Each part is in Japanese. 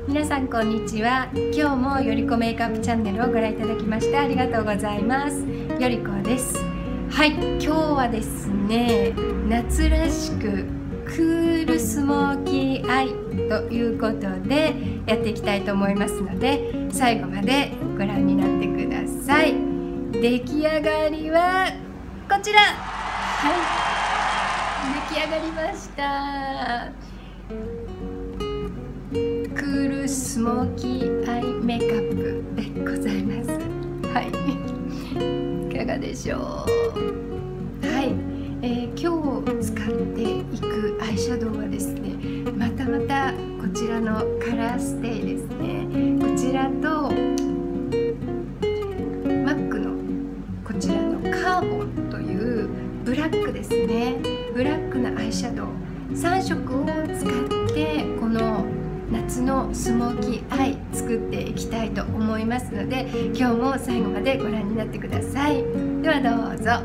皆さんこんにちは。今日もよりこメイクアップチャンネルをご覧いただきましてありがとうございます。よりこです。はい、今日はですね、夏らしくクールスモーキーアイということでやっていきたいと思いますので、最後までご覧になってください。出来上がりはこちら。はい、出来上がりました。クールスモーキーアイメイクアップでございます。はい、いかがでしょう。はい、今日使っていくアイシャドウはですね、またこちらのカラーステイですね。こちらとMAC のこちらのカーボンというブラックですね。ブラックのアイシャドウ3色を使ってこの夏のスモーキーアイ作っていきたいと思いますので、今日も最後までご覧になってください。ではどうぞ。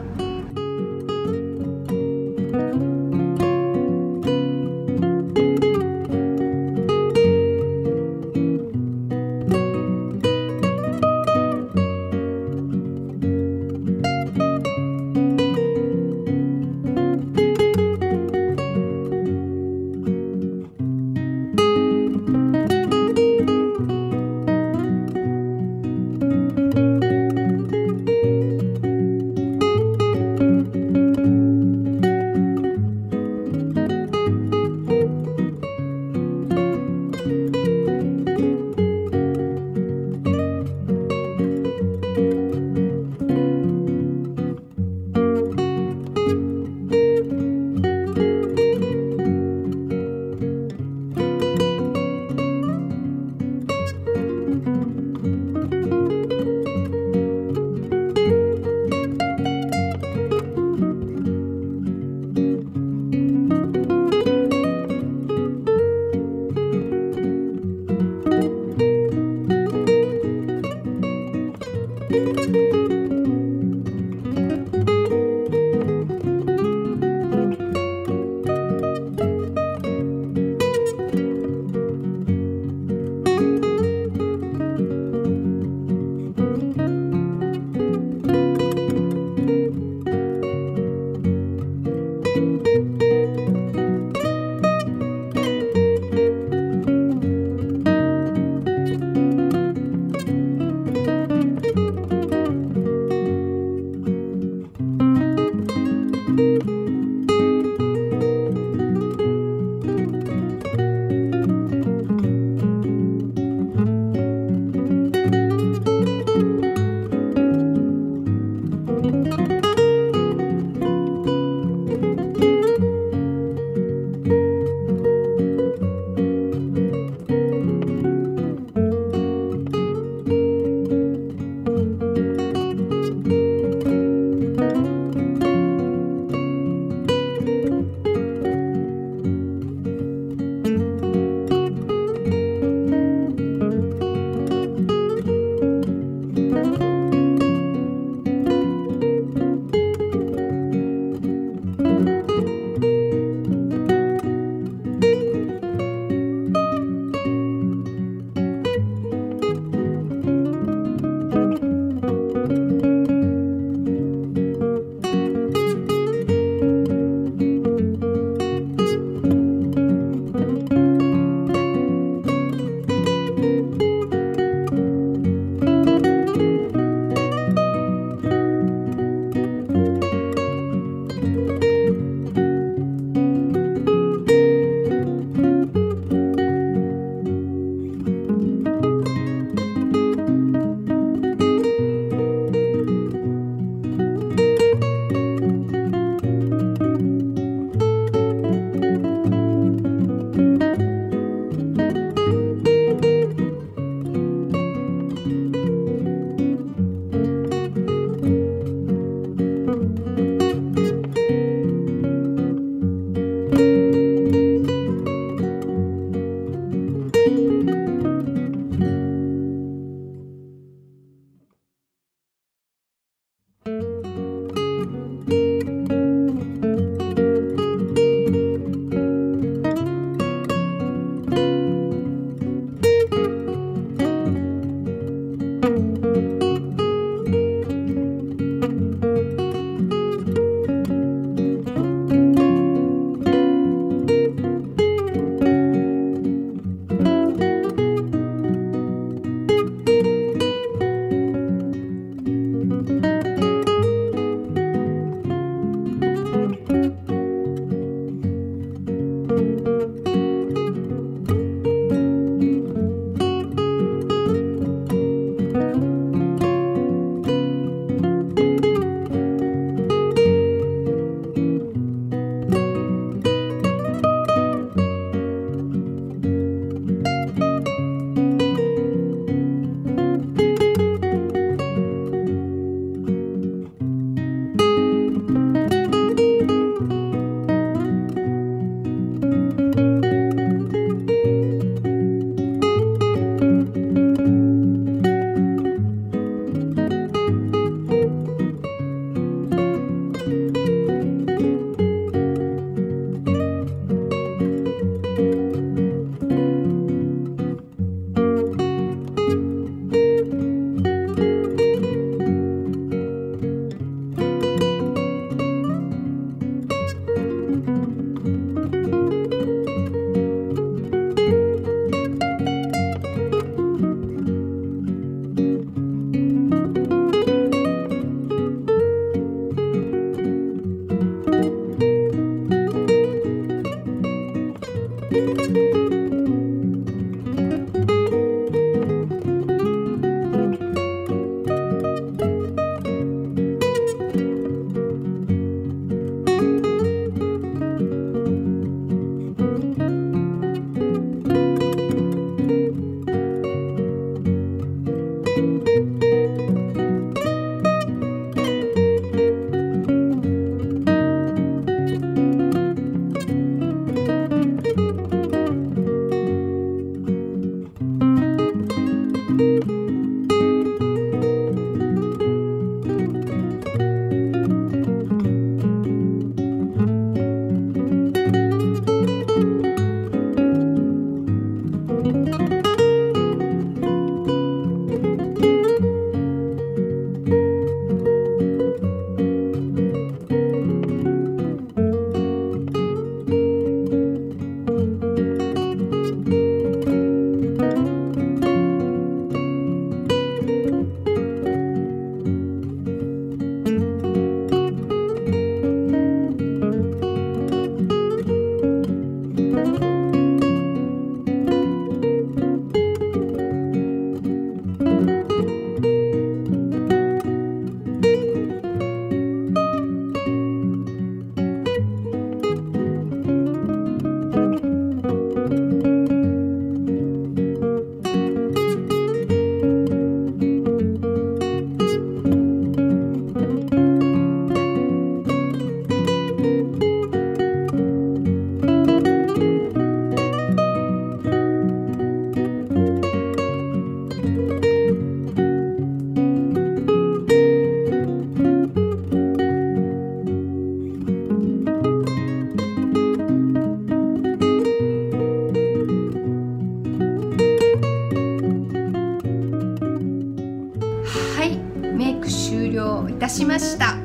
出しました。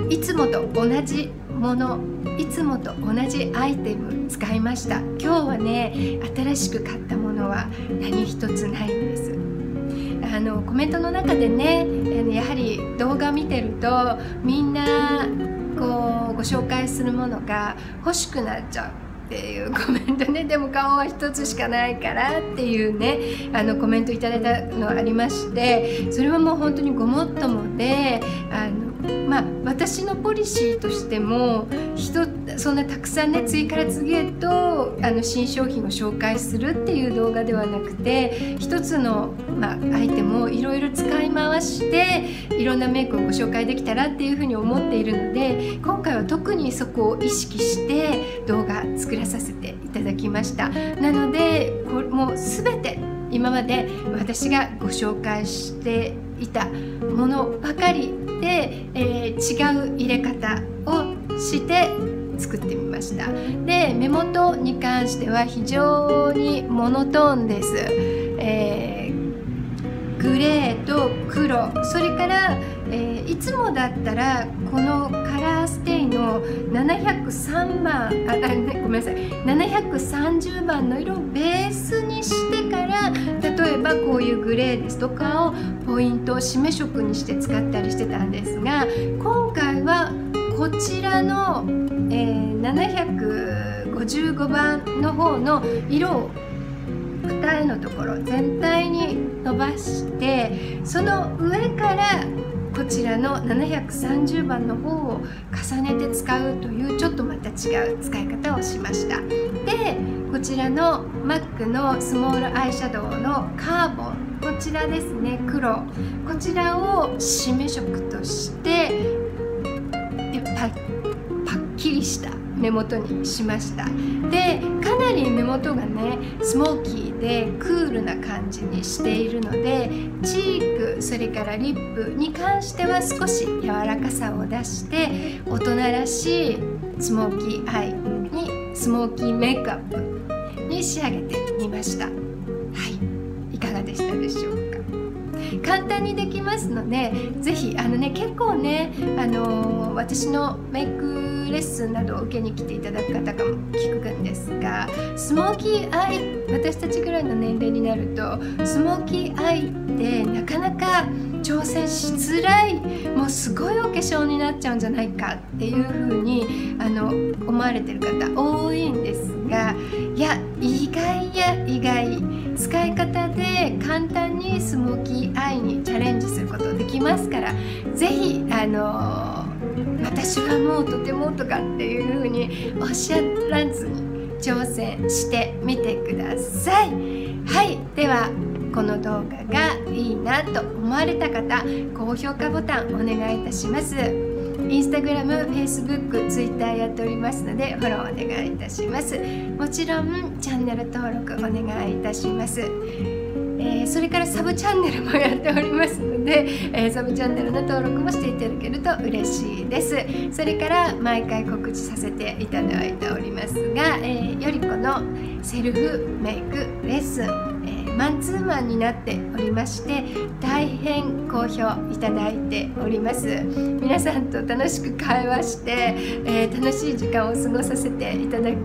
いつもと同じもの、いつもと同じアイテム使いました。今日はね、新しく買ったものは何一つないんです。コメントの中でね、やはり動画見てるとみんなこうご紹介するものが欲しくなっちゃうっていうコメントね、でも顔は一つしかないからっていうね、コメントいただいたのありまして、それはもう本当にごもっともで、私のポリシーとしてもそんなたくさんね、次から次へと新商品を紹介するっていう動画ではなくて、一つの、アイテムをいろいろ使い回していろんなメイクをご紹介できたらっていうふうに思っているので、今回は特にそこを意識して動画作らさせていただきました。なのでもう全て今まで私がご紹介していたものばかりで、違う入れ方をして作ってみました。で、目元に関しては非常にモノトーンです。グレーと黒、それから、いつもだったらこのカラーステイの703番ごめんなさい730番の色をベースにしてから、例えばこういうグレーですとかをポイントを締め色にして使ったりしてたんですが、今回はこちらの、755番の方の色を二重のところ全体に伸ばして、その上からこちらの730番の方を重ねて使うというちょっとまた違う使い方をしました。で、こちらの MAC のスモールアイシャドウのカーボン、こちらですね、黒、こちらを締め色としてパッキリした目元にしました。で、かなり目元がねスモーキーでクールな感じにしているので、チークそれからリップに関しては少し柔らかさを出して大人らしいスモーキーアイにスモーキーメイクアップに仕上げてみました。はい、いかがでしたでしょうか。簡単にできますので、ぜひ結構ね、私のメイクレッスンなどを受けに来ていただく方が聞くんですが、スモーキーアイ、私たちぐらいの年齢になるとスモーキーアイってなかなか挑戦しづらい、もうすごいお化粧になっちゃうんじゃないかっていう風に思われてる方多いんですが、いや意外使い方で簡単にスモーキーアイにチャレンジすることできますから、ぜひ私はもうとてもとかっていう風におっしゃらずに挑戦してみてください。はい、ではこの動画がいいなと思われた方、高評価ボタンお願いいたします。インスタグラム、フェイスブック、ツイッターやっておりますのでフォローお願いいたします。もちろんチャンネル登録お願いいたします。それからサブチャンネルもやっておりますので、サブチャンネルの登録もしていただけると嬉しいです。それから毎回告知させていただいておりますが、よりこのセルフメイクレッスン、マンツーマンになっておりまして、大変好評いただいております。皆さんと楽しく会話して、楽しい時間を過ごさせていただき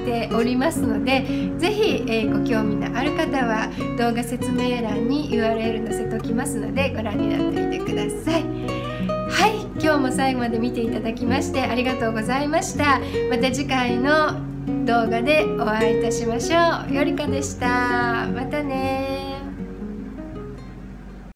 ておりますので、ぜひ、ご興味のある方は動画説明欄に URL 載せておきますのでご覧になってみてください。はい、今日も最後まで見ていただきましてありがとうございました。また次回の動画でお会いいたしましょう。よりこでした。またね。